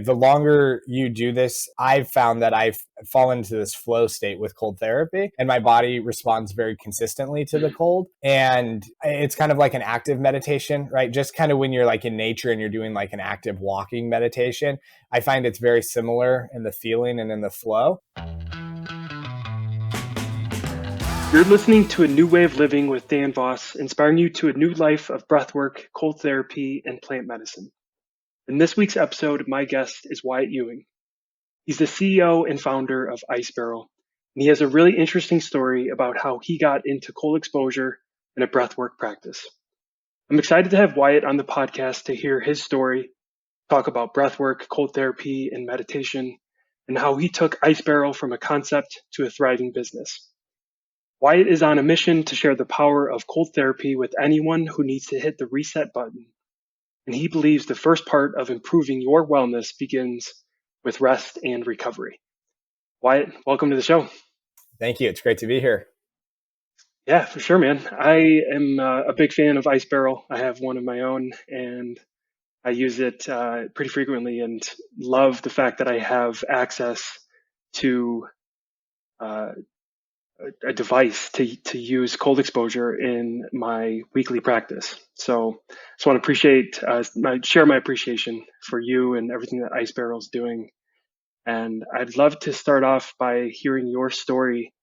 The longer you do this, I've found that I've fallen into this flow state with cold therapy, and my body responds very consistently to the cold. And it's kind of like an active meditation, right? Just kind of when you're like in nature and you're doing like an active walking meditation, I find it's very similar in the feeling and in the flow. You're listening to A New Way of Living with Dan Voss, inspiring you to a new life of breathwork, cold therapy, and plant medicine. In this week's episode, my guest is Wyatt Ewing. He's the CEO and founder of Ice Barrel, and he has a really interesting story about how he got into cold exposure and a breathwork practice. I'm excited to have Wyatt on the podcast to hear his story, talk about breathwork, cold therapy, and meditation, and how he took Ice Barrel from a concept to a thriving business. Wyatt is on a mission to share the power of cold therapy with anyone who needs to hit the reset button. And he believes the first part of improving your wellness begins with rest and recovery. Wyatt, welcome to the show. Thank you. It's great to be here. Yeah, for sure, man. I am a big fan of Ice Barrel. I have one of my own, and I use it pretty frequently and love the fact that I have access to a device to use cold exposure in my weekly practice. So just want to share my appreciation for you and everything that Ice Barrel is doing. And I'd love to start off by hearing your story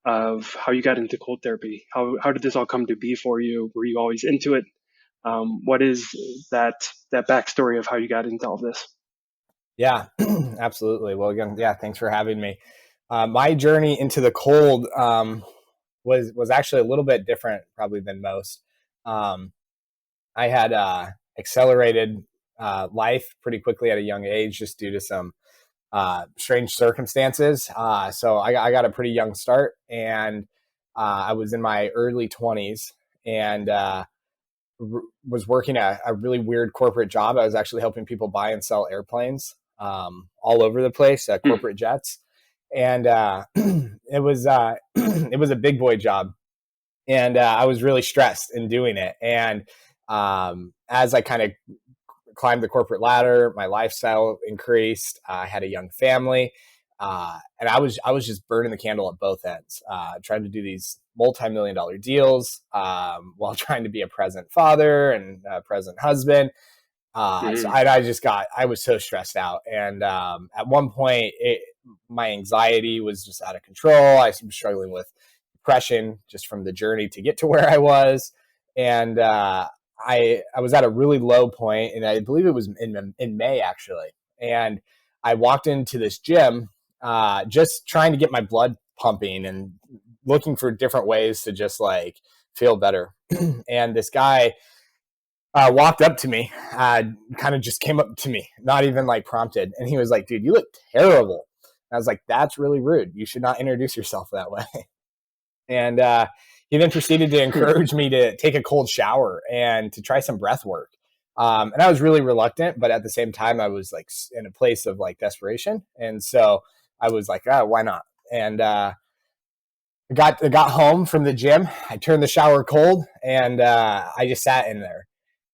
of how you got into cold therapy. How did this all come to be for you? Were you always into it? What is that backstory of how you got into all this? Yeah, absolutely. Well, again, yeah, thanks for having me. My journey into the cold was actually a little bit different probably than most. I had accelerated life pretty quickly at a young age just due to some strange circumstances. So I got a pretty young start, and I was in my early 20s and was working a really weird corporate job. I was actually helping people buy and sell airplanes all over the place, corporate jets. And it was a big boy job, and I was really stressed in doing it. And as I kind of climbed the corporate ladder, my lifestyle increased. I had a young family, and I was just burning the candle at both ends, trying to do these multi-million-dollar deals while trying to be a present father and a present husband. So I was so stressed out. And at one point, my anxiety was just out of control. I was struggling with depression just from the journey to get to where I was. And I was at a really low point, and I believe it was in May, actually. And I walked into this gym just trying to get my blood pumping and looking for different ways to just like feel better. And this guy walked up to me, kind of just came up to me, not even like prompted. And he was like, "Dude, you look terrible." And I was like, "That's really rude. You should not introduce yourself that way." And he then proceeded to encourage me to take a cold shower and to try some breath work. And I was really reluctant, but at the same time, I was like in a place of like desperation. And so I was like, "Oh, why not?" And I got home from the gym. I turned the shower cold, and I just sat in there.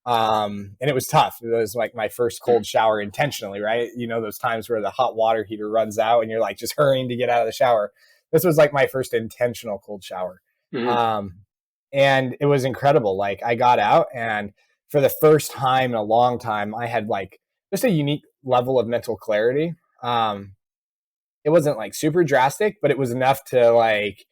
And it was tough. It was like my first cold shower intentionally, right? You know, those times where the hot water heater runs out and you're like just hurrying to get out of the shower. This was like my first intentional cold shower. Mm-hmm. And it was incredible. Like I got out, and for the first time in a long time, I had like just a unique level of mental clarity. It wasn't like super drastic, but it was enough to like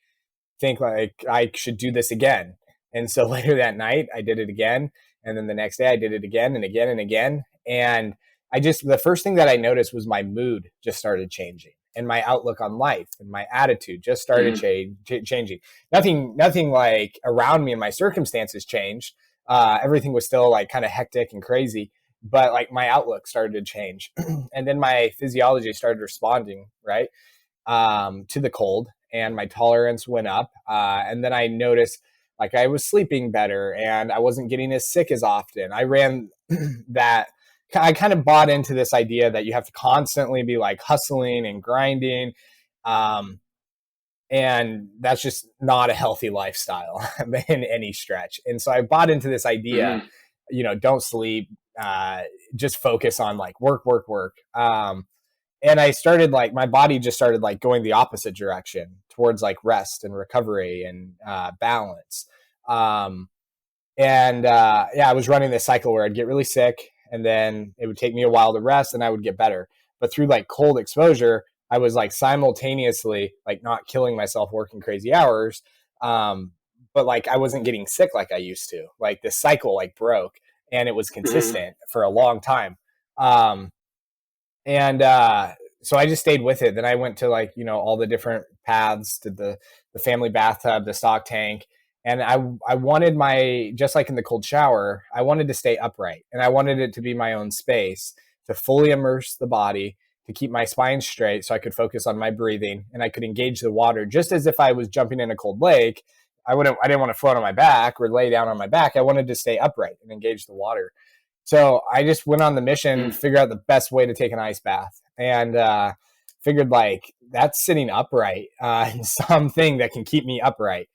think like I should do this again. And so later that night, I did it again. And then the next day I did it again and again and again. And the first thing that I noticed was my mood just started changing, and my outlook on life and my attitude just started changing. Nothing like around me and my circumstances changed. Everything was still like kind of hectic and crazy, but like my outlook started to change. And then my physiology started responding, right, to the cold, and my tolerance went up. And then I noticed like I was sleeping better, and I wasn't getting as sick as often. I kind of bought into this idea that you have to constantly be like hustling and grinding. And that's just not a healthy lifestyle in any stretch. And so I bought into this idea, don't sleep, just focus on like work, work, work. And I started like my body just started like going the opposite direction towards like rest and recovery and balance. Um, and yeah, I was running this cycle where I'd get really sick, and then it would take me a while to rest, and I would get better. But through like cold exposure, I was like simultaneously like not killing myself working crazy hours, um, but like I wasn't getting sick like I used to. Like this cycle like broke, and it was Mm-hmm. consistent for a long time. Um, and so I just stayed with it. Then I went to like all the different paths to the family bathtub, the stock tank, and I wanted my just like in the cold shower, I wanted to stay upright, and I wanted it to be my own space to fully immerse the body, to keep my spine straight, so I could focus on my breathing and I could engage the water just as if I was jumping in a cold lake. I didn't want to float on my back or lay down on my back. I wanted to stay upright and engage the water. So I just went on the mission, figure out the best way to take an ice bath, and figured like that's sitting upright and something that can keep me upright.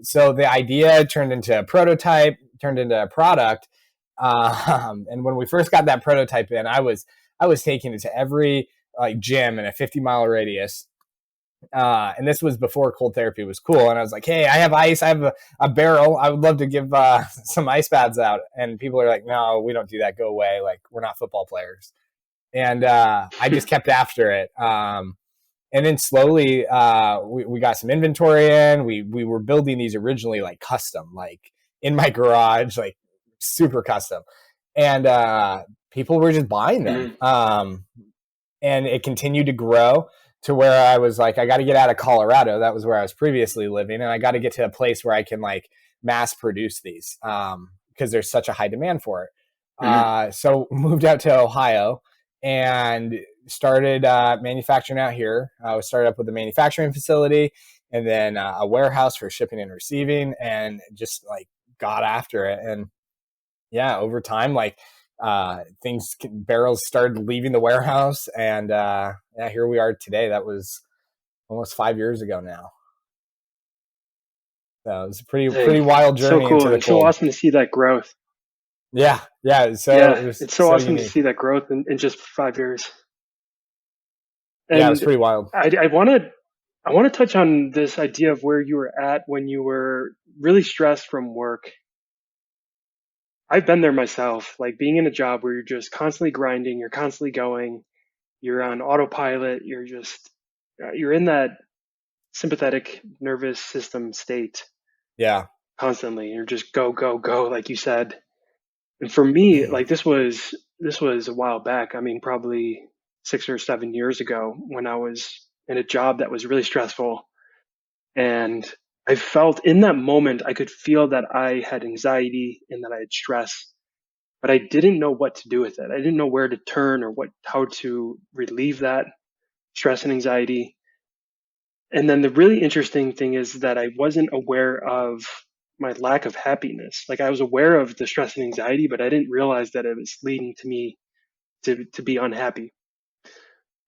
So the idea turned into a prototype, turned into a product, and when we first got that prototype in, I was taking it to every like gym in a 50-mile radius. And this was before cold therapy was cool. And I was like, hey, I have ice. I have a barrel. I would love to give some ice baths out. And people are like, no, we don't do that. Go away. Like, we're not football players. And I just kept after it. And then slowly we got some inventory in. We were building these originally like custom, like in my garage, like super custom. And people were just buying them. Mm-hmm. And it continued to grow to where I was like, I got to get out of Colorado. That was where I was previously living. And I got to get to a place where I can like mass produce these because there's such a high demand for it. Mm-hmm. So moved out to Ohio and started manufacturing out here. I started up with a manufacturing facility and then a warehouse for shipping and receiving, and just like got after it. And yeah, over time, like barrels started leaving the warehouse, and yeah, here we are today. That was almost 5 years ago now. So it was a Dang. pretty wild So journey into cool the and so cold. awesome to see that growth. Yeah, yeah. So Yeah, it was it's so so awesome to unique. see that growth in just 5 years. Yeah, it was And pretty wild. I want to touch on this idea of where you were at when you were really stressed from work. I've been there myself, like being in a job where you're just constantly grinding, you're constantly going, you're on autopilot, you're in that sympathetic nervous system state Yeah. constantly. You're just go, go, go, like you said. And for me, like this was a while back. I mean, probably 6 or 7 years ago when I was in a job that was really stressful. And I felt in that moment, I could feel that I had anxiety and that I had stress, but I didn't know what to do with it. I didn't know where to turn or how to relieve that stress and anxiety. And then the really interesting thing is that I wasn't aware of my lack of happiness. Like I was aware of the stress and anxiety, but I didn't realize that it was leading to me to be unhappy.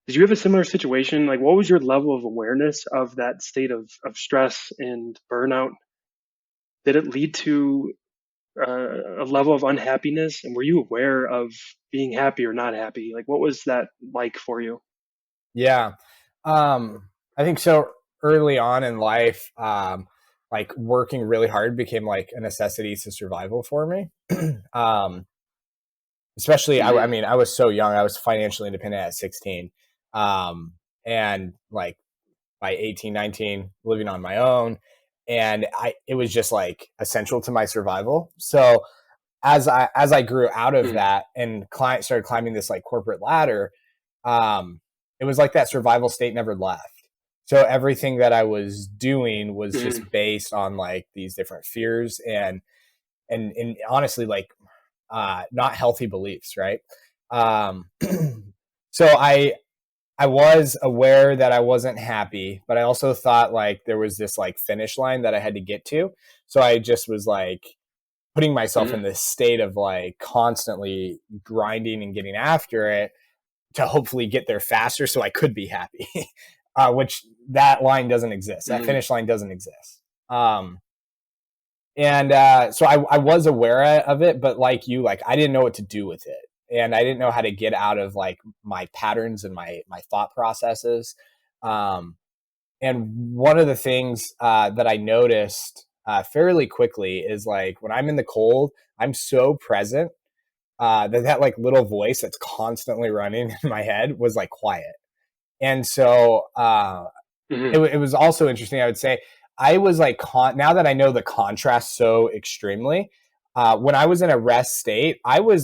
Did you have a similar situation? Like what was your level of awareness of that state of stress and burnout? Did it lead to a level of unhappiness? And were you aware of being happy or not happy? Like what was that like for you? Yeah. I think so early on in life, like working really hard became like a necessity to survival for me. um, Especially I Mm-hmm. mean, I was so young. I was financially independent at 16. Um, and like by 18, 19, living on my own. And it was just like essential to my survival. So as I grew out of that and started climbing this like corporate ladder, it was like that survival state never left. So everything that I was doing was Mm-hmm. just based on like these different fears and honestly like not healthy beliefs, right? Um, so I was aware that I wasn't happy, but I also thought like there was this like finish line that I had to get to. So I just was like putting myself Mm-hmm. in this state of like constantly grinding and getting after it to hopefully get there faster so I could be happy. Which that line doesn't exist. That Mm-hmm. finish line doesn't exist. Um, And so I was aware of it, but like you, like I didn't know what to do with it, and I didn't know how to get out of like my patterns and my thought processes. Um, and one of the things that I noticed fairly quickly is like when I'm in the cold, I'm so present that like little voice that's constantly running in my head was like quiet. And so Hmm. it was also interesting. I would say I was like now that I know the contrast so extremely. When I was in a rest state,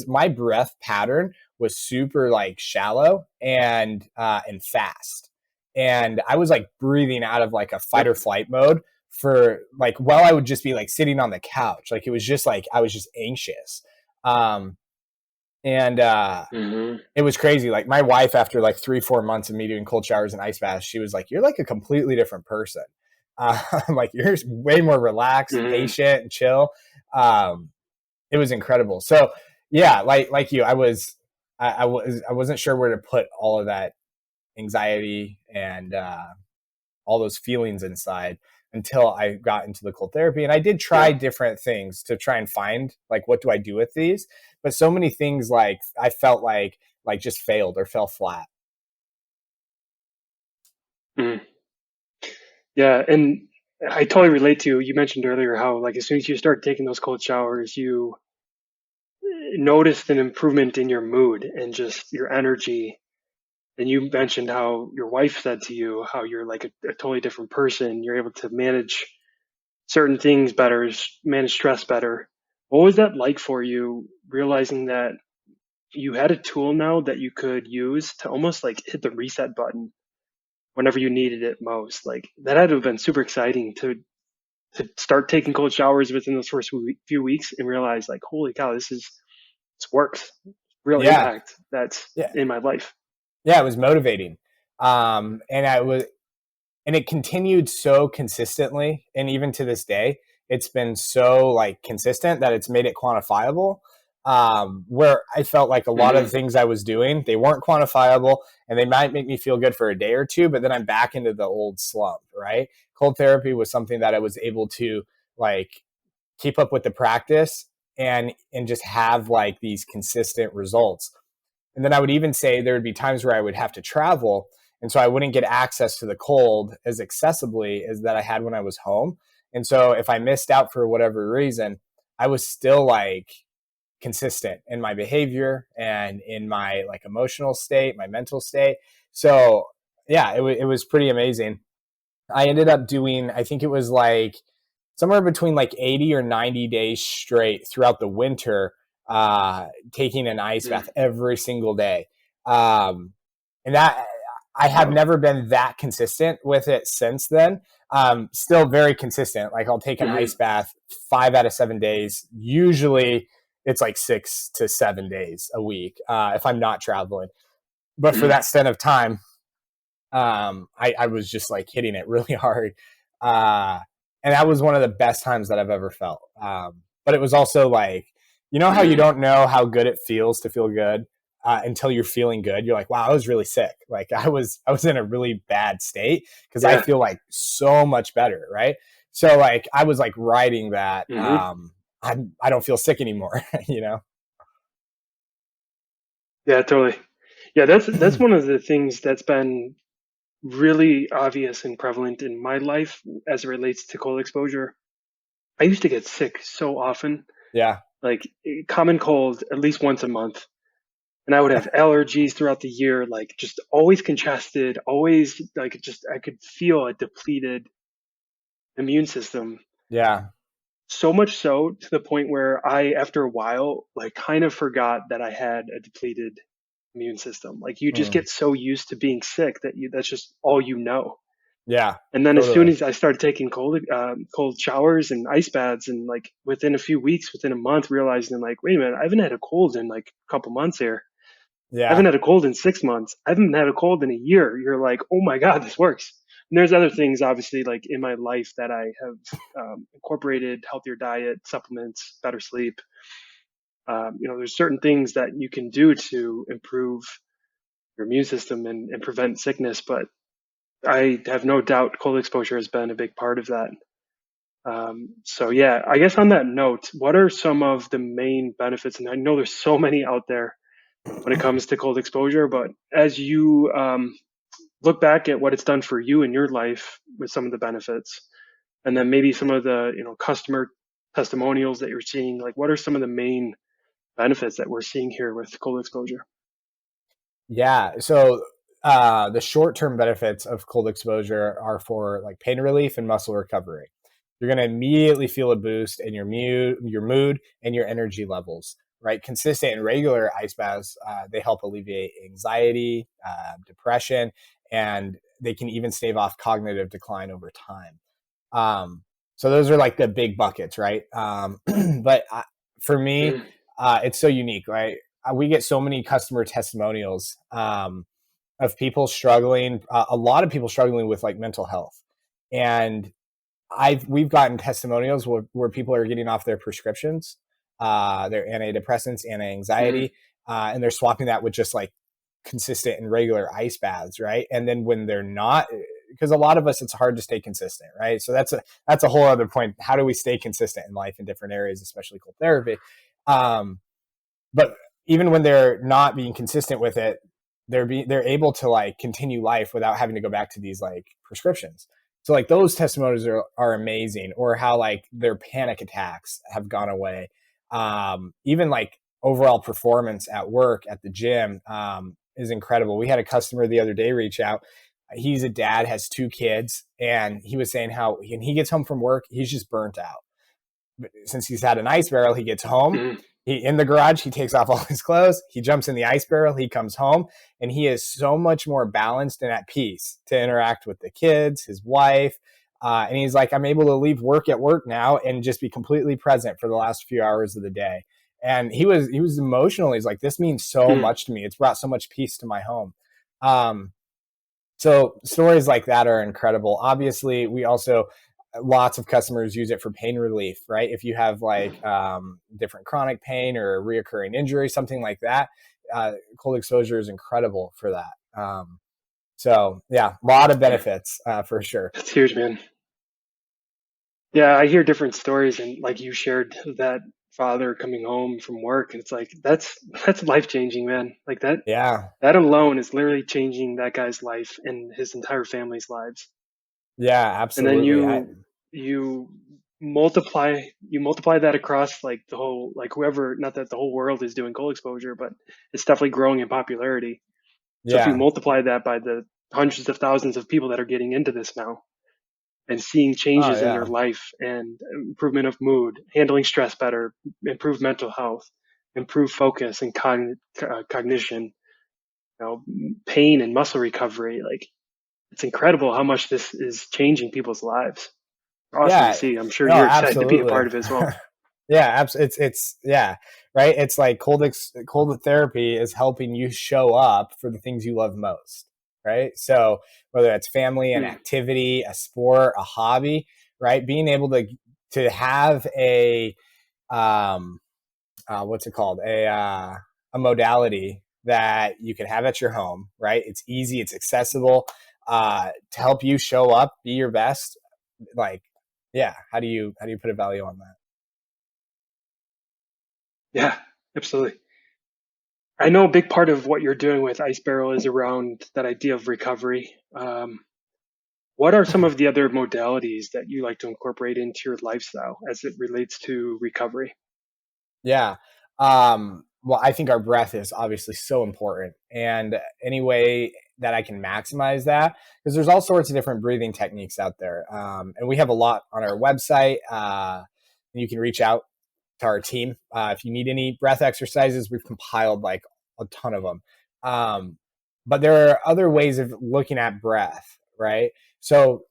my breath pattern was super like shallow and fast, and I was like breathing out of like a fight Yep. or flight mode for like while I would just be like sitting on the couch, like it was just like I was just anxious, um, and Hmm. it was crazy. Like my wife, after like 3, 4 months of me doing cold showers and ice baths, she was like, "You're like a completely different person. Like you're way more relaxed, Hmm. patient, and chill." Um, it was incredible. So yeah, like you, I wasn't sure where to put all of that anxiety and all those feelings inside until I got into the cold therapy. And I did try Yeah. different things to try and find like what do I do with these, but so many things like I felt like just failed or fell flat. Hmm. Yeah. And I totally relate to you. You mentioned earlier how, like, as soon as you start taking those cold showers, you noticed an improvement in your mood and just your energy. And you mentioned how your wife said to you how you're like a totally different person. You're able to manage certain things better, manage stress better. What was that like for you, realizing that you had a tool now that you could use to almost like hit the reset button whenever you needed it most? Like that had to have been super exciting to start taking cold showers within those first few weeks and realize like, holy cow, this works. Real Yeah, impact that's yeah, in my life. yeah. It was motivating, and and it continued so consistently, and even to this day it's been so like consistent that it's made it quantifiable, where I felt like a lot of the Hmm. things I was doing, they weren't quantifiable, and they might make me feel good for a day or two, but then I'm back into the old slump, right? Cold therapy was something that I was able to like keep up with the practice and just have like these consistent results. And then I would even say there would be times where I would have to travel. And so I wouldn't get access to the cold as accessibly as that I had when I was home. And so if I missed out for whatever reason, I was still like consistent in my behavior and in my like emotional state, my mental state. So yeah, it was pretty amazing. I ended up doing, I think it was like somewhere between like 80 or 90 days straight throughout the winter, taking an ice bath every single day. Um, and that I have Wow. never been that consistent with it since then. Still very consistent. Like I'll take an Hmm. ice bath 5 out of 7 days. Usually it's like 6 to 7 days a week if I'm not traveling. But for Hmm. that stint of time, I was just like hitting it really hard. Uh, and that was one of the best times that I've ever felt. But it was also like, you know how you Hmm. don't know how good it feels to feel good until you're feeling good. You're like, wow, I was really sick. Like I was in a really bad state because I Yeah. feel like so much better, right? So like I was like riding that. Hmm. I don't feel sick anymore, you know. Yeah, totally. Yeah, that's one of the things that's been really obvious and prevalent in my life as it relates to cold exposure. I used to get sick so often, Yeah, like common cold at least once a month. And I would have allergies throughout the year, like just always congested, always like just I could feel a depleted immune system. yeah, So much so to the point where I, after a while, like kind of forgot that I had a depleted immune system. Like you just mm, get so used to being sick that that's just all you know. yeah, And then as soon totally. as I started taking cold showers and ice baths, and like within a few weeks, within a month, realizing like, wait a minute, I haven't had a cold in like a couple months here. I haven't Yeah, had a cold in 6 months. I haven't had a cold in a year. You're like, oh my god, this works. And there's other things, obviously, like in my life that I have incorporated: healthier diet, supplements, better sleep. There's certain things that you can do to improve your immune system and prevent sickness. But I have no doubt cold exposure has been a big part of that. So yeah, I guess on that note, what are some of the main benefits? And I know there's so many out there when it comes to cold exposure, but as you look back at what it's done for you in your life with some of the benefits, and then maybe some of the customer testimonials that you're seeing, like what are some of the main benefits that we're seeing here with cold exposure? Yeah. So the short-term benefits of cold exposure are for like pain relief and muscle recovery. You're going to immediately feel a boost in your mood and your energy levels. Right, consistent and regular ice baths they help alleviate anxiety, depression, and they can even stave off cognitive decline over time. Um, so those are like the big buckets, right? But for me, Mm, it's so unique, right? We get so many customer testimonials of people struggling, a lot of people struggling with like mental health, and we've gotten testimonials where people are getting off their prescriptions, their antidepressants, mm, anti-anxiety, and they're swapping that with just like consistent and regular ice baths, right? And then when they're not, because a lot of us, it's hard to stay consistent, right? So that's a whole other point. How do we stay consistent in life in different areas, especially cold therapy? Um, but even when they're not being consistent with it, they're able to like continue life without having to go back to these like prescriptions. So like those testimonies are amazing, or how like their panic attacks have gone away. Even like overall performance at work at the gym is incredible. We had a customer the other day reach out. He's a dad, has two kids, and he was saying how when he gets home from work, he's just burnt out. Since he's had an ice barrel, he gets home. mm, He in the garage, he takes off all his clothes. He jumps in the ice barrel. He comes home, and he is so much more balanced and at peace to interact with the kids, his wife, and he's like, I'm able to leave work at work now and just be completely present for the last few hours of the day. And he was emotional. He's like, this means so mm. much to me. It's brought so much peace to my home. Um, so stories like that are incredible. Obviously, we also lots of customers use it for pain relief, right? If you have like different chronic pain or a reoccurring injury, something like that, cold exposure is incredible for that. So yeah, a lot of benefits for sure. That's huge, man. Yeah, I hear different stories, and like you shared that father coming home from work, and it's like that's life changing, man. Like Yeah, that alone is literally changing that guy's life and his entire family's lives. yeah, And then absolutely. you multiply that across like the whole, like whoever, not that the whole world is doing cold exposure, but it's definitely growing in popularity. So if you Yeah. multiply that by the hundreds of thousands of people that are getting into this now and seeing Oh changes in their yeah. life and improvement of mood, handling stress better, improved mental health, improved focus and cognition, pain and muscle recovery, like it's incredible how much this is changing people's lives. Awesome to Yeah. see. I'm sure No, you're excited to be a absolutely. part of it as well. Yeah, it's yeah, right. It's like cold therapy is helping you show up for the things you love most, right? So whether it's family, an Mm, activity, a sport, a hobby, right? Being able to have a um what's it called, a modality that you can have at your home, right? It's easy, it's accessible, to help you show up, be your best. Like, yeah, how do you put a value on that? yeah, absolutely. I know a big part of what you're doing with Ice Barrel is around that idea of recovery. What are some of the other modalities that you like to incorporate into your lifestyle as it relates to recovery? Yeah. Well, I think our breath is obviously so important. And any way that I can maximize that, because there's all sorts of different breathing techniques out there. And we have a lot on our website. You can reach out to our team. If you need any breath exercises, we've compiled like a ton of them. Um, but there are other ways of looking at breath, right? So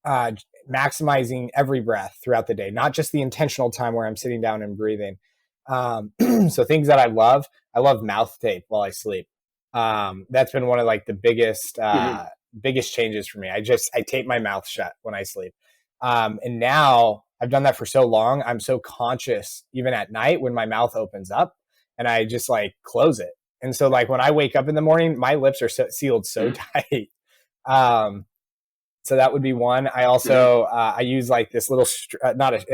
uh, maximizing every breath throughout the day, not just the intentional time where I'm sitting down and breathing. Um, so things that I love mouth tape while I sleep. That's been one of like the Hmm. biggest changes for me. I tape my mouth shut when I sleep. And now I've done that for so long. I'm so conscious even at night when my mouth opens up, and I just like close it. And so like when I wake up in the morning, my lips are sealed so Hmm. tight. Um, So that would be one. I Hmm. also I use like this little not a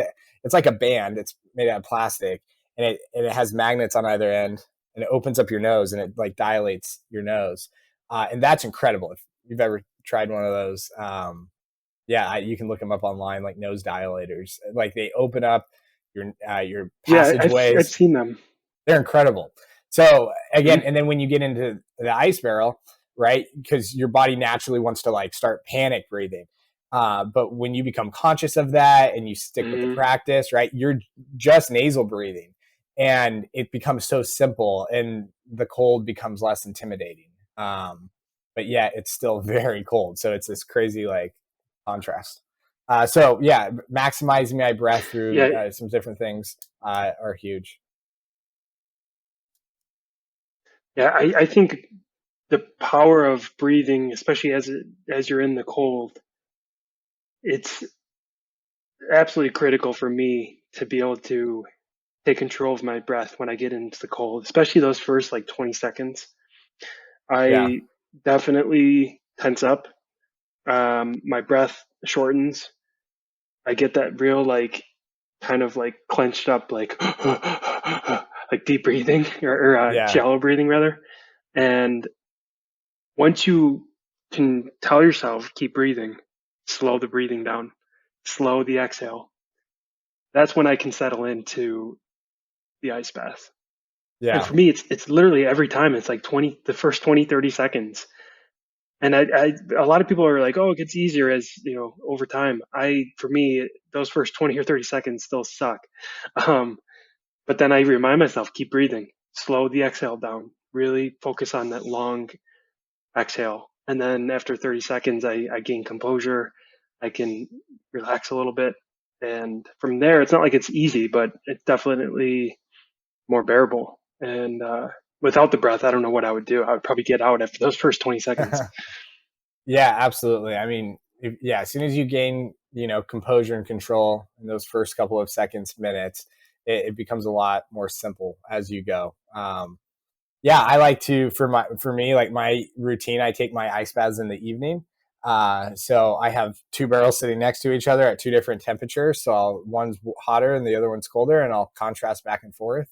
it's like a band. It's made out of plastic, and it has magnets on either end, and it opens up your nose and it like dilates your nose, and that's incredible. If you've ever tried one of those, you can look them up online, like nose dilators. Like they open up your Yeah, I've passageways. seen them. They're incredible. So again, Hmm. and then when you get into the ice barrel, right? Because your body naturally wants to like start panic breathing. But when you become conscious of that and you stick with the Hmm. practice, right, you're just nasal breathing, and it becomes so simple, and the cold becomes less intimidating. But yeah, it's still very cold, so it's this crazy like contrast. So yeah, maximizing my breath through Yeah, some different things are huge. yeah. I think the power of breathing, especially as you're in the cold, it's absolutely critical for me to be able to take control of my breath when I get into the cold, especially those first like 20 seconds. Yeah, I definitely tense up. My breath shortens. I get that real like kind of like clenched up like like deep breathing or yeah, shallow breathing rather. And once you can tell yourself keep breathing, slow the breathing down, slow the exhale. That's when I can settle into the ice bath. And yeah, for me, it's literally every time it's like 20, the first 20, 30 seconds. And a lot of people are like, oh, it gets easier as, over time. For me, those first 20 or 30 seconds still suck. Um, but then I remind myself, keep breathing, slow the exhale down, really focus on that long exhale. And then after 30 seconds, I gain composure. I can relax a little bit. And from there, it's not like it's easy, but it's definitely more bearable. And without the breath, I don't know what I would do. I would probably get out after those first 20 seconds. yeah, absolutely. I mean, yeah, as soon as you gain, composure and control in those first couple of seconds, minutes, it becomes a lot more simple as you go. Yeah, I like to for me like my routine. I take my ice baths in the evening. So I have two barrels sitting next to each other at two different temperatures. So one's hotter and the other one's colder, and I'll contrast back and forth.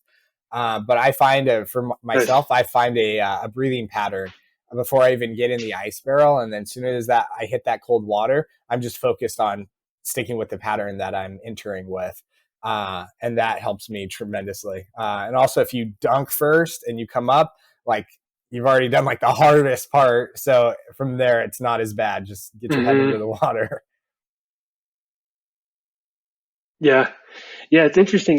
But I find Nice. myself, I find a breathing pattern before I even get in the ice barrel, and then as soon as that I hit that cold water, I'm just focused on sticking with the pattern that I'm entering with. And that helps me tremendously. And also, if you dunk first and you come up, like you've already done like the hardest part, so from there it's not as bad. Just get your head Hmm. into the water. Yeah. Yeah. It's interesting.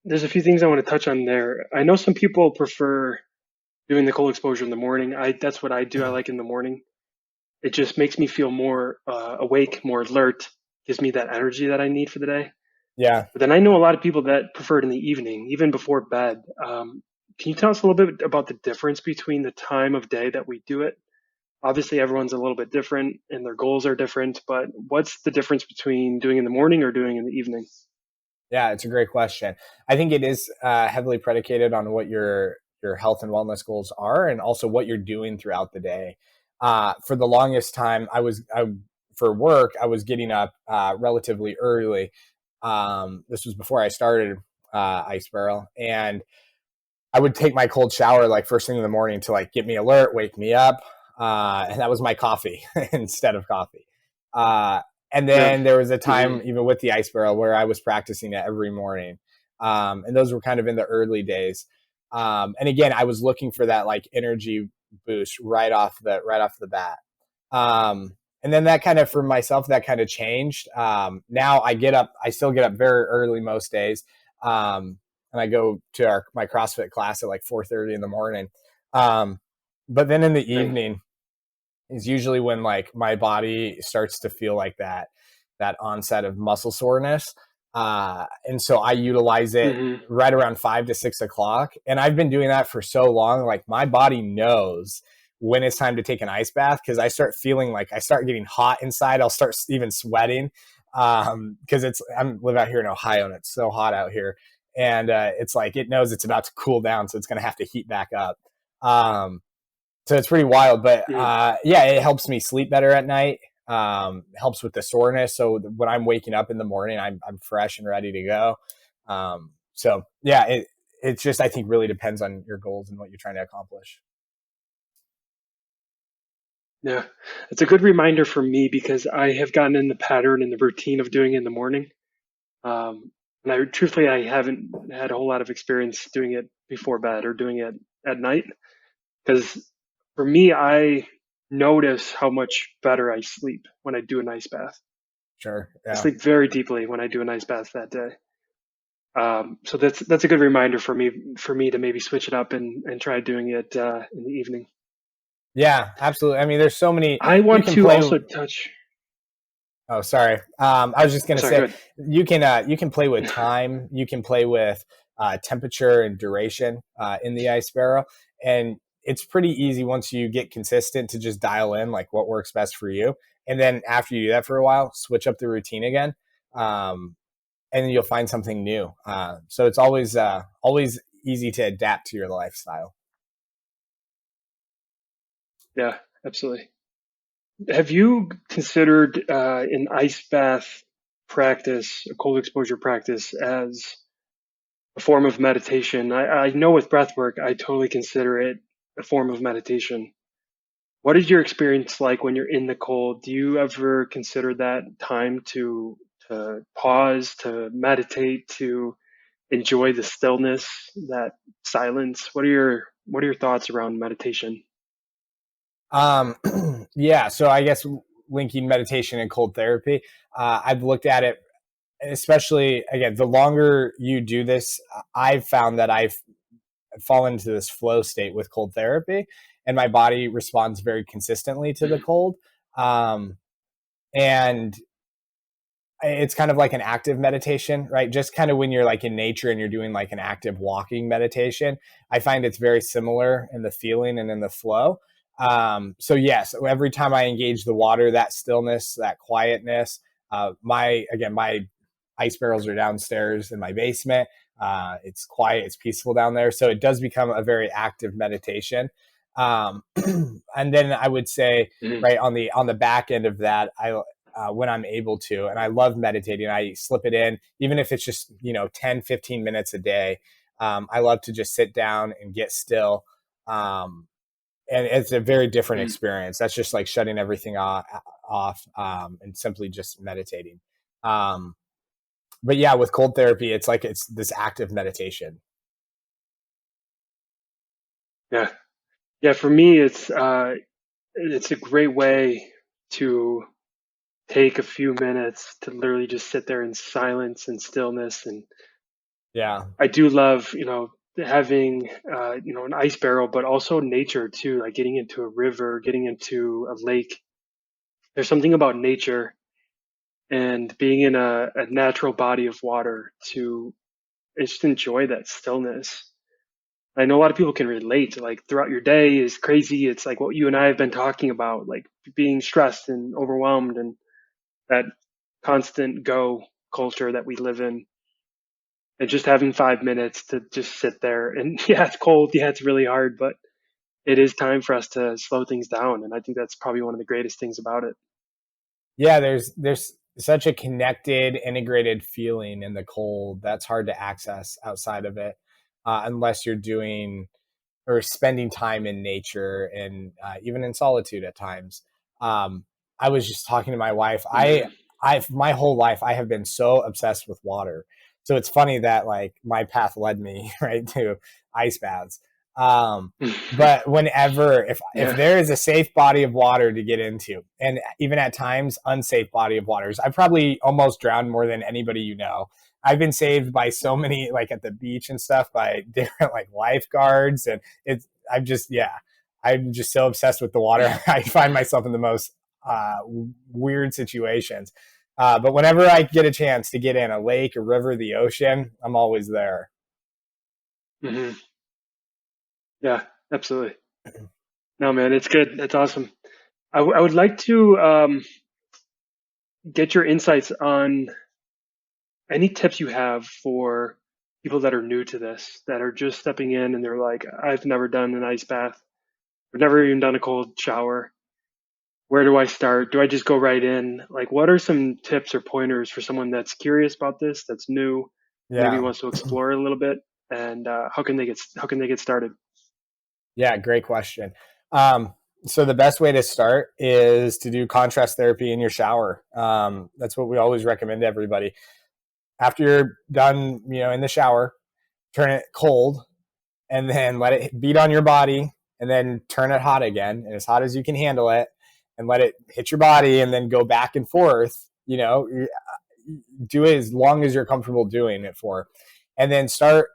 There's a few things I want to touch on there. I know some people prefer doing the cold exposure in the morning. That's what I do. I like in the morning. It just makes me feel more awake, more alert, gives me that energy that I need for the day. Yeah. But then I know a lot of people that prefer it in the evening, even before bed. Can you tell us a little bit about the difference between the time of day that we do it? Obviously, everyone's a little bit different and their goals are different, but what's the difference between doing in the morning or doing in the evening? Yeah, it's a great question. I think it is heavily predicated on what your health and wellness goals are, and also what you're doing throughout the day. For the longest time, for work, I was getting up relatively early. This was before I started Ice Barrel, and I would take my cold shower like first thing in the morning to like get me alert, wake me up, and that was my coffee instead of coffee. Uh, and Yeah. then there was a Hmm. time even with the ice barrel where I was practicing it every morning, and those were kind of in the early days. And again, I was looking for that like energy boost right off the bat. And then that kind of for myself that kind of changed. Now I still get up very early most days. And I go to my CrossFit class at like 4:30 in the morning. Um, but then in the Nice. evening is usually when like my body starts to feel like that onset of muscle soreness. And so I utilize it Hmm. right around 5 to 6 o'clock. And I've been doing that for so long, like my body knows when it's time to take an ice bath because I start feeling like I start getting hot inside. I'll start even sweating because live out here in Ohio and it's so hot out here, and it's like it knows it's about to cool down, so it's going to have to heat back up. Um, so it's pretty wild, but Mm. yeah, it helps me sleep better at night. helps with the soreness. So when I'm waking up in the morning, I'm fresh and ready to go. So yeah, it's just, I think, really depends on your goals and what you're trying to accomplish. Yeah, it's a good reminder for me because I have gotten in the pattern and the routine of doing it in the morning. And truthfully, I haven't had a whole lot of experience doing it before bed or doing it at night. Because for me, I notice how much better I sleep when I do an ice bath. Sure. I Yeah. sleep very deeply when I do an ice bath that day. So that's a good reminder for me to maybe switch it up and try doing it in the evening. Yeah, absolutely. I mean, there's so many I you want can to play. also touch. Oh, sorry. I was just Oh, gonna sorry, say good. you can play with time. You can play with temperature and duration in the ice barrel, and it's pretty easy once you get consistent to just dial in like what works best for you. And then after you do that for a while, switch up the routine again, um, and then you'll find something new. So it's always easy to adapt to your lifestyle. Yeah, absolutely. Have you considered an ice bath practice, a cold exposure practice, as a form of meditation? I know with breath work, I totally consider it a form of meditation. What is your experience like when you're in the cold? Do you ever consider that time to pause, to meditate, to enjoy the stillness, that silence? What are your thoughts around meditation? Um, yeah, so I guess linking meditation and cold therapy, I've looked at it, especially again, the longer you do this, I've found that I've fallen into this flow state with cold therapy, and my body responds very consistently to the cold. Um, and it's kind of like an active meditation, right? Just kind of when you're like in nature and you're doing like an active walking meditation, I find it's very similar in the feeling and in the flow. So yes, every time I engage the water, that stillness, that quietness, my ice barrels are downstairs in my basement. It's quiet, it's peaceful down there. So it does become a very active meditation. And then I would say, Mhm. right on the back end of that, when I'm able to. And I love meditating. I slip it in, even if it's just, 10, 15 minutes a day. I love to just sit down and get still. Um, and it's a very different Mhm. experience. That's just like shutting everything off and simply just meditating. Um, but yeah, with cold therapy, it's like it's this active meditation. Yeah, yeah. For me, it's a great way to take a few minutes to literally just sit there in silence and stillness. And Yeah. I do love, having, an ice barrel, but also nature too, like getting into a river, getting into a lake. There's something about nature and being in a natural body of water to just enjoy that stillness. I know a lot of people can relate. Like throughout your day is crazy. It's like what you and I have been talking about, like being stressed and overwhelmed and that constant go culture that we live in. And just having 5 minutes to just sit there and yeah, it's cold. Yeah, it's really hard, but it is time for us to slow things down. And I think that's probably one of the greatest things about it. Yeah, there's such a connected, integrated feeling in the cold that's hard to access outside of it, unless you're doing or spending time in nature and even in solitude at times. Um, I was just talking to my wife. Hmm. I my whole life I have been so obsessed with water. So it's funny that like my path led me right to ice baths. Um, but whenever if Yeah. there is a safe body of water to get into, and even at times unsafe body of waters, I probably almost drowned more than anybody you know. I've been saved by so many, like at the beach and stuff, by different like lifeguards, and it's I'm just yeah, I'm just so obsessed with the water. I find myself in the most weird situations. But whenever I get a chance to get in a lake, a river, the ocean, I'm always there. Hmm. Yeah, absolutely. No, man, it's good. That's awesome. I would like to get your insights on any tips you have for people that are new to this, that are just stepping in and they're like, I've never done an ice bath. I've never even done a cold shower. where do I start? Do I just go right in? Like, what are some tips or pointers for someone that's curious about this, that's new, maybe Yeah. wants to explore a little bit, and how can they get started? Yeah, great question. So the best way to start is to do contrast therapy in your shower. That's what we always recommend to everybody. After you're done, in the shower, turn it cold and then let it beat on your body and then turn it hot again, and as hot as you can handle it, and let it hit your body and then go back and forth. Do it as long as you're comfortable doing it for, and then start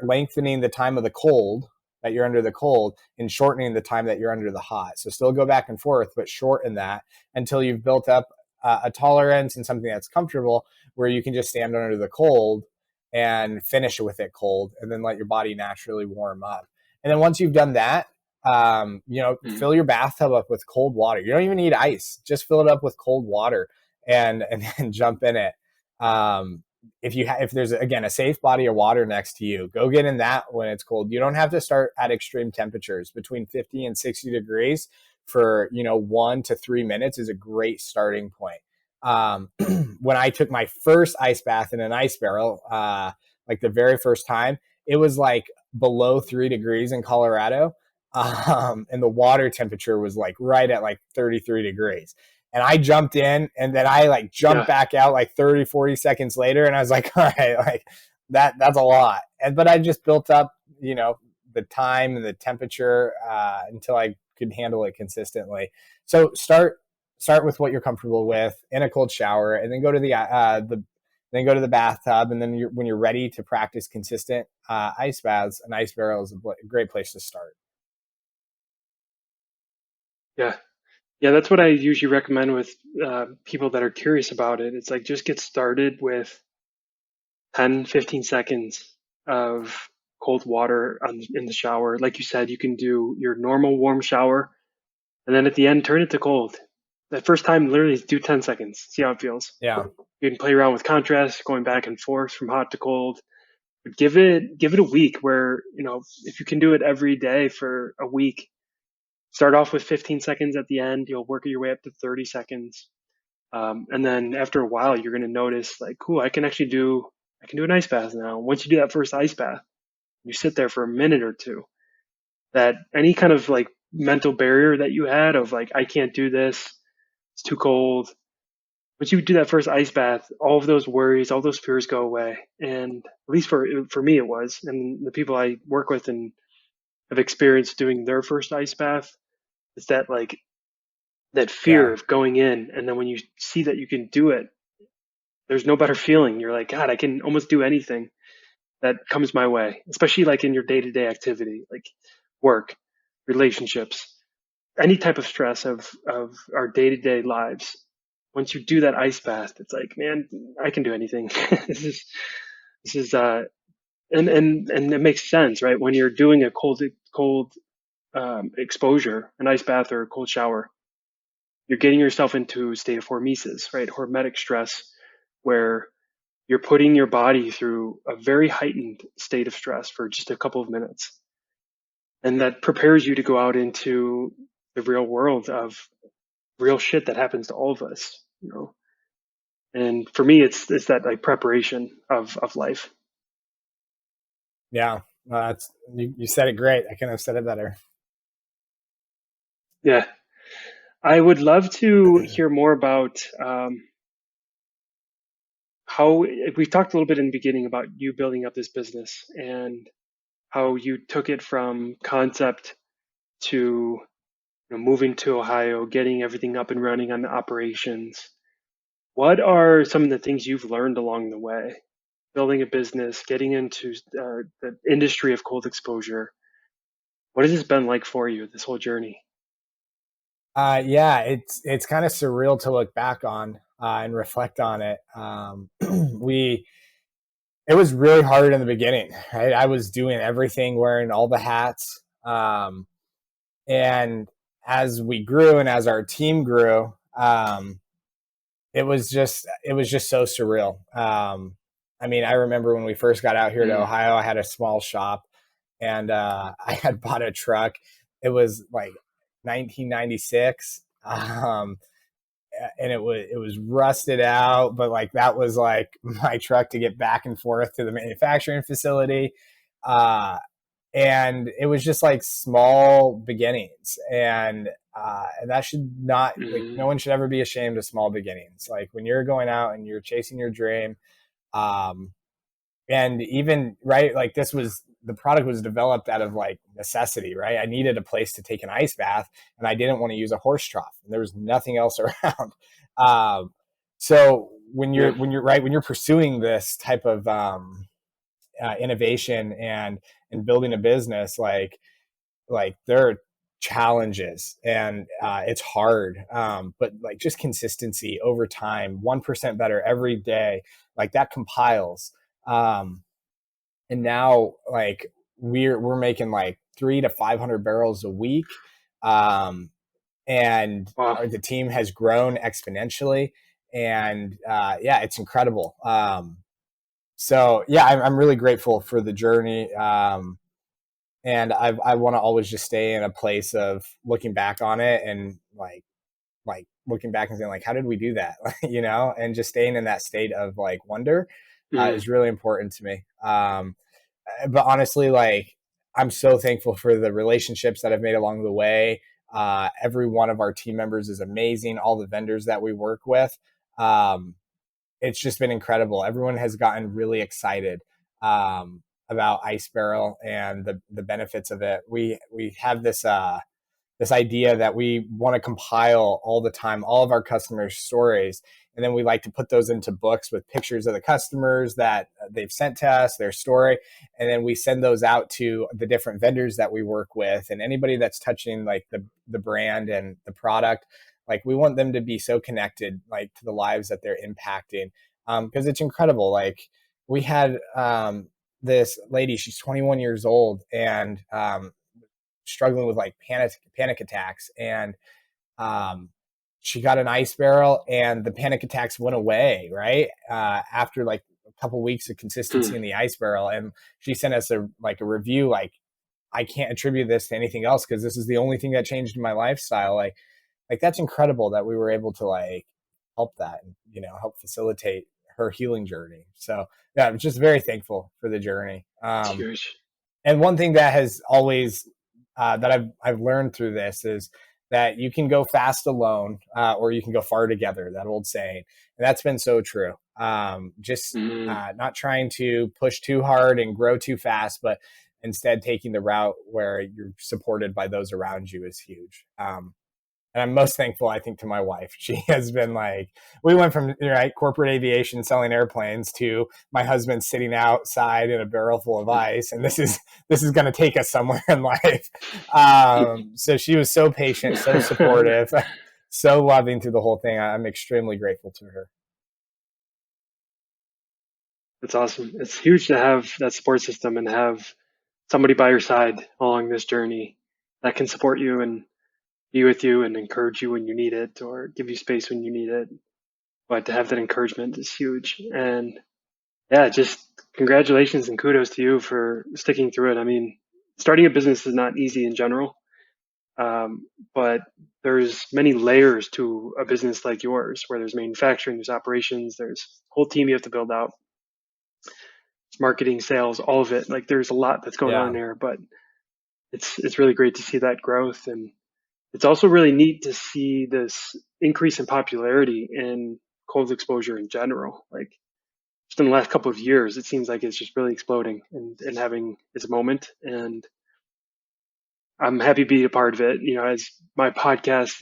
lengthening the time of the cold that you're under the cold and shortening the time that you're under the hot. So still go back and forth, but shorten that until you've built up a tolerance and something that's comfortable where you can just stand under the cold and finish with it cold, and then let your body naturally warm up. And then once you've done that, Mhm. fill your bathtub up with cold water. You don't even need ice; just fill it up with cold water and then jump in it. Um, if there's again a safe body of water next to you, go get in that when it's cold. You don't have to start at extreme temperatures. Between 50 and 60 degrees for 1 to 3 minutes is a great starting point. When I took my first ice bath in an ice barrel, like the very first time, it was like below 3 degrees in Colorado. And the water temperature was like right at like 33 degrees. And I jumped in, and then I like jumped Yeah, back out like 30, 40 seconds later. And I was like, all right, like that's a lot. But I just built up, the time and the temperature until I could handle it consistently. So start with what you're comfortable with in a cold shower, and then go to the bathtub, and then when you're ready to practice consistent ice baths, an ice barrel is a great place to start. yeah, yeah. That's what I usually recommend with people that are curious about it. It's like just get started with 10, 15 seconds of cold water in the shower. Like you said, you can do your normal warm shower, and then at the end, turn it to cold. That first time, literally do 10 seconds. See how it feels. Yeah, You can play around with contrast, going back and forth from hot to cold. But give it a week where, if you can do it every day for a week, start off with 15 seconds at the end. You'll work your way up to 30 seconds. And then after a while, you're going to notice like, cool, I can do an ice bath now. Once you do that first ice bath, you sit there for a minute or two, that any kind of like mental barrier that you had of like, I can't do this, it's too cold. Once you do that first ice bath, all of those worries, all those fears go away. And at least for me, it was. And the people I work with and have experienced doing their first ice bath, it's that like that fear yeah, of going in, and then when you see that you can do it, there's no better feeling. You're like, God, I can almost do anything that comes my way, especially like in your day to day activity, like work, relationships, any type of stress of our day to day lives. Once you do that ice bath, it's like, man, I can do anything. This is and it makes sense, right? When you're doing a cold exposure, an ice bath or a cold shower, you're getting yourself into a state of hormesis, right? Hormetic stress, where you're putting your body through a very heightened state of stress for just a couple of minutes. And that prepares you to go out into the real world of real shit that happens to all of us. And for me, it's that like preparation of life. yeah. That's you said it great. I couldn't have said it better. Yeah. I would love to hear more about how we talked a little bit in the beginning about you building up this business and how you took it from concept to moving to Ohio, getting everything up and running on the operations. What are some of the things you've learned along the way? Building a business, getting into the industry of cold exposure. What has this been like for you, this whole journey? Yeah, it's kind of surreal to look back on and reflect on it. We It was really hard in the beginning, right? I was doing everything, wearing all the hats, and as we grew and as our team grew, it was just so surreal. I mean, I remember when we first got out here to Mm, Ohio, I had a small shop, and I had bought a truck. It was like 1996, Um, and it was rusted out, but like that was like my truck to get back and forth to the manufacturing facility. Uh, and it was just like small beginnings, and that should not, like, no Mm-hmm. one should ever be ashamed of small beginnings. Like when you're going out and you're chasing your dream, um, and even right, like the product was developed out of like necessity, right? I needed a place to take an ice bath, and I didn't want to use a horse trough, and there was nothing else around. um, so Yeah. when you're pursuing this type of innovation and building a business, like there are challenges, and it's hard, but like just consistency over time, 1% better every day, like that compiles. um, and now like we're making like 300 to 500 barrels a week, um, and Wow. the team has grown exponentially, and yeah, it's incredible. So yeah, I'm really grateful for the journey, and I want to always just stay in a place of looking back on it, and like looking back and saying like, how did we do that? And just staying in that state of like wonder Mm-hmm. is really important to me. But honestly, like, I'm so thankful for the relationships that I've made along the way. Every one of our team members is amazing. All the vendors that we work with, um, it's just been incredible. Everyone has gotten really excited about Ice Barrel and the benefits of it. We have this idea that we want to compile all the time all of our customers' stories, and then we like to put those into books with pictures of the customers that they've sent to us, their story, and then we send those out to the different vendors that we work with and anybody that's touching like the brand and the product. Like we want them to be so connected like to the lives that they're impacting, because it's incredible. Like we had this lady, she's 21 years old, and struggling with like panic attacks, and um, she got an ice barrel, and the panic attacks went away right after like a couple weeks of consistency in the ice barrel. And she sent us a review like, I can't attribute this to anything else because this is the only thing that changed my lifestyle. Like that's incredible that we were able to like help that and help facilitate her healing journey. So yeah, I'm just very thankful for the journey. It's huge. And one thing that has always that I've learned through this is that you can go fast alone, or you can go far together. That old saying, and that's been so true. Just Mm-hmm. not trying to push too hard and grow too fast, but instead taking the route where you're supported by those around you is huge. And I'm most thankful, I think, to my wife. She has been like, we went from right corporate aviation selling airplanes to my husband sitting outside in a barrel full of ice, and this is going to take us somewhere in life. So she was so patient, so supportive, so loving through the whole thing. I'm extremely grateful to her. It's awesome. It's huge to have that support system and have somebody by your side along this journey that can support you and be with you and encourage you when you need it or give you space when you need it. But to have that encouragement is huge. And yeah, just congratulations and kudos to you for sticking through it. I mean, starting a business is not easy in general, but there's many layers to a business like yours where there's manufacturing, there's operations, there's a whole team you have to build out, marketing, sales, all of it. Like there's a lot that's going on Yeah, there, but it's really great to see that growth. And it's also really neat to see this increase in popularity in cold exposure in general. Like just in the last couple of years, it seems like it's just really exploding and having its moment. And I'm happy to be a part of it. You know, as my podcast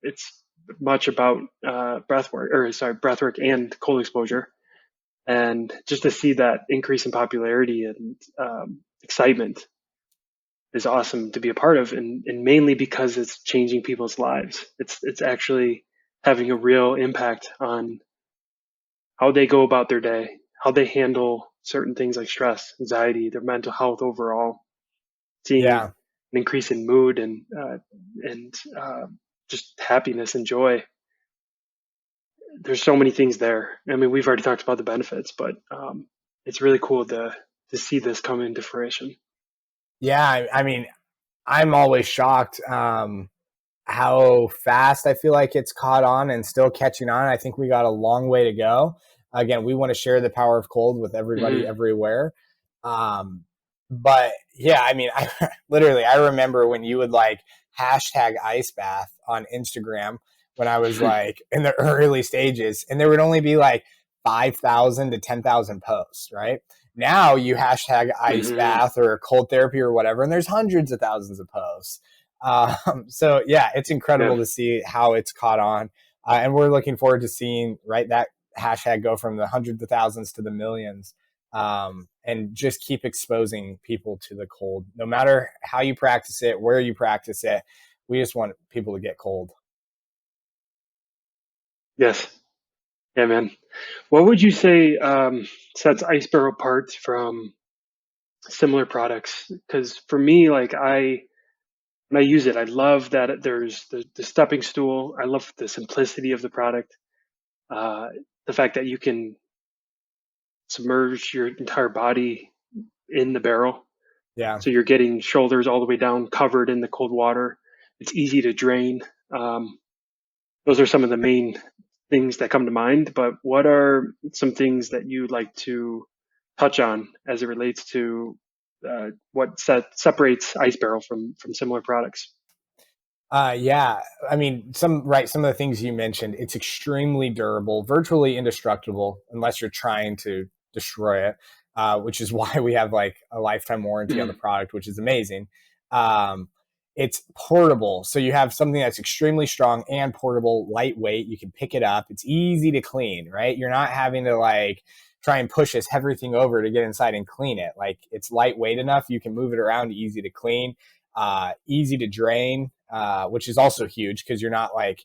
it's much about breathwork and cold exposure. And just to see that increase in popularity and excitement is awesome to be a part of, and mainly because it's changing people's lives. It's actually having a real impact on how they go about their day, how they handle certain things like stress, anxiety, their mental health overall. Seeing yeah, an increase in mood and just happiness and joy. There's so many things there. I mean, we've already talked about the benefits, but it's really cool to see this come into fruition. yeah. I mean, I'm always shocked. how fast I feel like it's caught on and still catching on. I think we got a long way to go. Again, we want to share the power of cold with everybody Hmm. everywhere. But yeah, I mean, I remember when you would like hashtag ice bath on Instagram when I was like in the early stages, and there would only be like 5,000 to 10,000 posts, right? Now you hashtag ice Hmm. bath or cold therapy or whatever, and there's hundreds of thousands of posts. So yeah, it's Yeah. incredible to see how it's caught on, and we're looking forward to seeing right that hashtag go from the hundreds of thousands to the millions, and just keep exposing people to the cold, no matter how you practice it, where you practice it. We just want people to get cold. Yes. Yeah, man. What would you say sets Ice Barrel apart from similar products? Because for me, like when I use it, I love that there's the stepping stool. I love the simplicity of the product. Uh, the fact that you can submerge your entire body in the barrel. Yeah. So you're getting shoulders all the way down, covered in the cold water. It's easy to drain. Um, those are some of the main things that come to mind. But what are some things that you'd like to touch on as it relates to what separates Ice Barrel from similar products? Yeah, I mean, some of the things you mentioned, it's extremely durable, virtually indestructible, unless you're trying to destroy it, which is why we have like a lifetime warranty on the Mhm. product, which is amazing. Um, it's portable, so you have something that's extremely strong and portable, lightweight. You can pick it up. It's easy to clean, right? You're not having to like try and push this everything over to get inside and clean it. Like it's lightweight enough, you can move it around, easy to clean, easy to drain, which is also huge because you're not like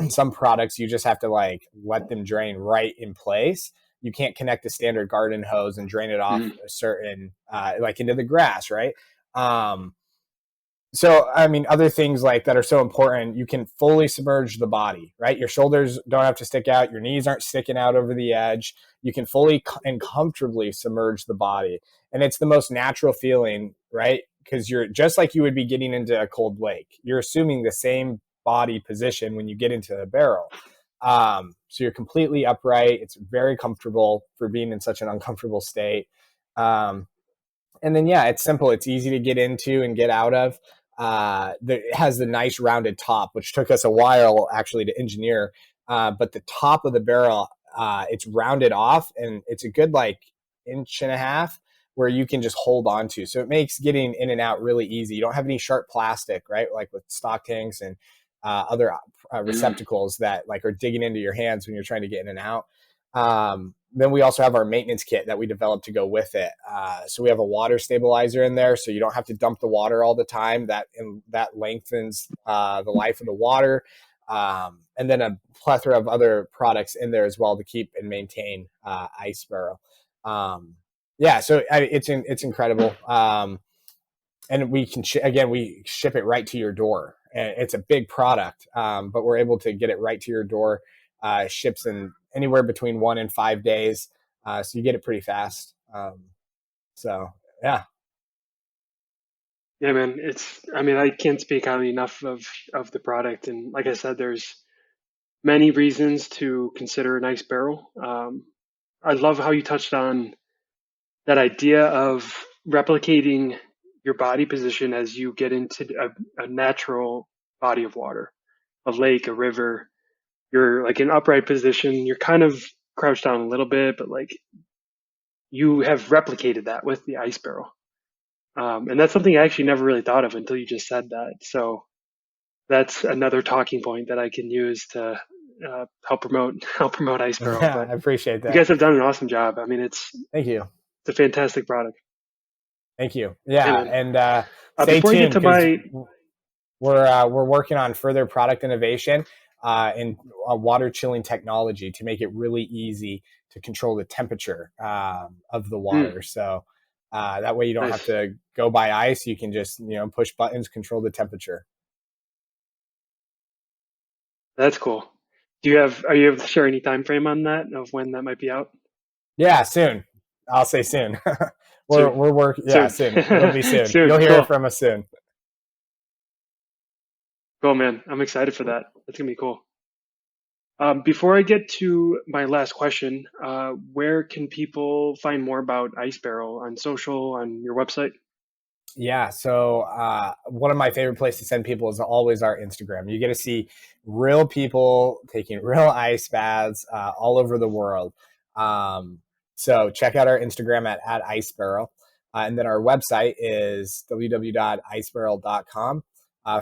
some products you just have to like let them drain right in place. You can't connect a standard garden hose and drain it off Mhm. a certain like into the grass, right? Um, so I mean, other things like that are so important. You can fully submerge the body, right? Your shoulders don't have to stick out, your knees aren't sticking out over the edge. You can fully and comfortably submerge the body, and it's the most natural feeling, right? Because you're just like you would be getting into a cold lake. You're assuming the same body position when you get into the barrel. So you're completely upright. It's very comfortable for being in such an uncomfortable state. Um, and then yeah, it's simple. It's easy to get into and get out of. It has the nice rounded top, which took us a while actually to engineer. But the top of the barrel, it's rounded off, and it's a good like inch and a half where you can just hold on to. So it makes getting in and out really easy. You don't have any sharp plastic, right? Like with stock tanks and other Mhm. receptacles that like are digging into your hands when you're trying to get in and out. Then we also have our maintenance kit that we developed to go with it. So we have a water stabilizer in there, so you don't have to dump the water all the time. That lengthens the life of the water, and then a plethora of other products in there as well to keep and maintain Ice Barrel. Um, yeah, so it's incredible. And we ship it right to your door, and it's a big product, but we're able to get it right to your door. Ships in anywhere between 1 and 5 days, so you get it pretty fast. So yeah. Yeah, man. I mean, I can't speak highly enough of the product. And like I said, there's many reasons to consider an ice barrel. I love how you touched on that idea of replicating your body position as you get into a natural body of water, a lake, a river. You're like in upright position. You're kind of crouched down a little bit, but like you have replicated that with the ice barrel. And that's something I actually never really thought of until you just said that. So that's another talking point that I can use to help promote help promote Ice Barrel. Yeah, But I appreciate you that. guys have done an awesome job. I mean, Thank you. it's a fantastic product. Thank you. Hey Yeah, man, and stay before I get tuned to because my we're working on further product innovation in water chilling technology to make it really easy to control the temperature of the mm, water. So that way you don't have nice, to go by ice. You can just push buttons, control the temperature. that's cool. Are you able to share any time frame on that of when that might be out? Yeah, soon. I'll say soon. we're Soon, we're working. Yeah, soon, soon. It'll be soon. soon. You'll hear Cool, from us soon. Cool, man. I'm excited for that. That's gonna be cool. Before I get to my last question, where can people find more about Ice Barrel on social, on your website? Yeah. So one of my favorite places to send people is always our Instagram. You get to see real people taking real ice baths all over the world. Um, so check out our Instagram at Ice Barrel. And then our website is www.icebarrel.com.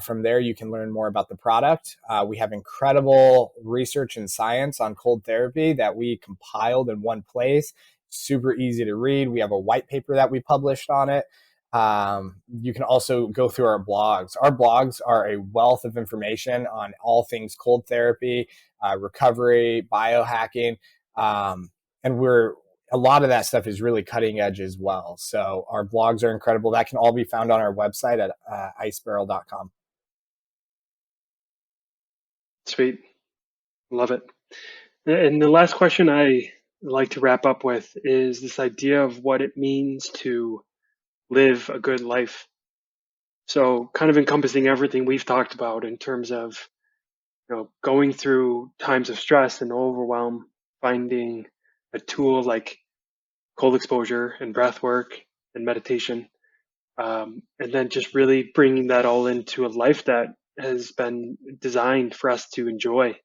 From there, you can learn more about the product. We have incredible research and science on cold therapy that we compiled in one place. Super easy to read. We have a white paper that we published on it. You can also go through our blogs. Our blogs are a wealth of information on all things cold therapy, recovery, biohacking, and we're a lot of that stuff is really cutting edge as well. So our blogs are incredible. That can all be found on our website at icebarrel.com. Sweet. Love it. And the last question I like to wrap up with is this idea of what it means to live a good life. So kind of encompassing everything we've talked about in terms of, going through times of stress and overwhelm, finding a tool like cold exposure and breath work and meditation, and then just really bringing that all into a life that has been designed for us to enjoy.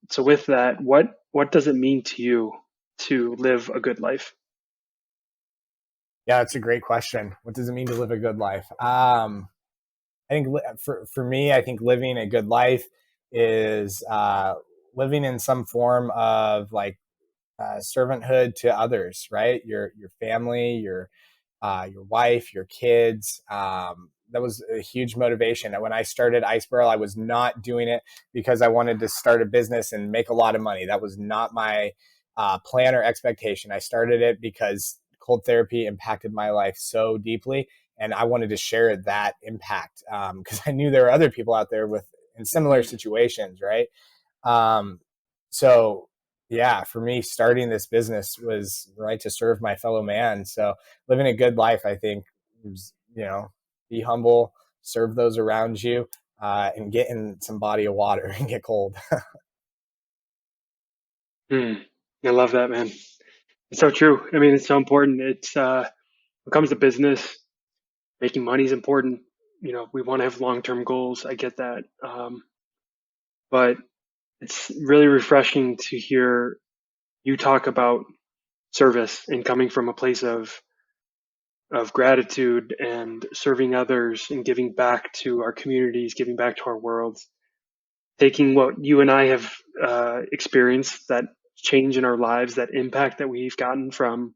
So with that, what does it mean to you to live a good life? Yeah, that's a great question. What does it mean to live a good life? I think for me, I think living a good life is living in some form of like servanthood to others, right? Your family, your wife, your kids. That was a huge motivation. When I started Ice Barrel, I was not doing it because I wanted to start a business and make a lot of money. That was not my plan or expectation. I started it because cold therapy impacted my life so deeply, and I wanted to share that impact because I knew there were other people out there with in similar Mm, situations, right? Um, so yeah, for me, starting this business was right to serve my fellow man. So living a good life, I think, is, be humble, serve those around you, and get in some body of water and get cold. mm. I love that, man. It's so true. I mean, it's so important. It's when it comes to business, making money is important. We want to have long-term goals. I get that. But it's really refreshing to hear you talk about service and coming from a place of gratitude and serving others and giving back to our communities, giving back to our world, taking what you and I have experienced, that change in our lives, that impact that we've gotten from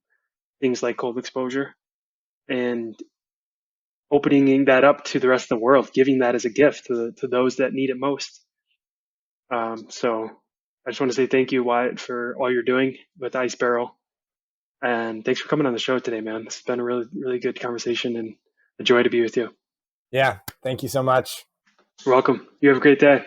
things like cold exposure, and opening that up to the rest of the world, giving that as a gift to those that need it most. So I just want to say thank you, Wyatt, for all you're doing with Ice Barrel. And thanks for coming on the show today, man. It's been a really, really good conversation and a joy to be with you. Yeah, thank you so much. You're welcome. You have a great day.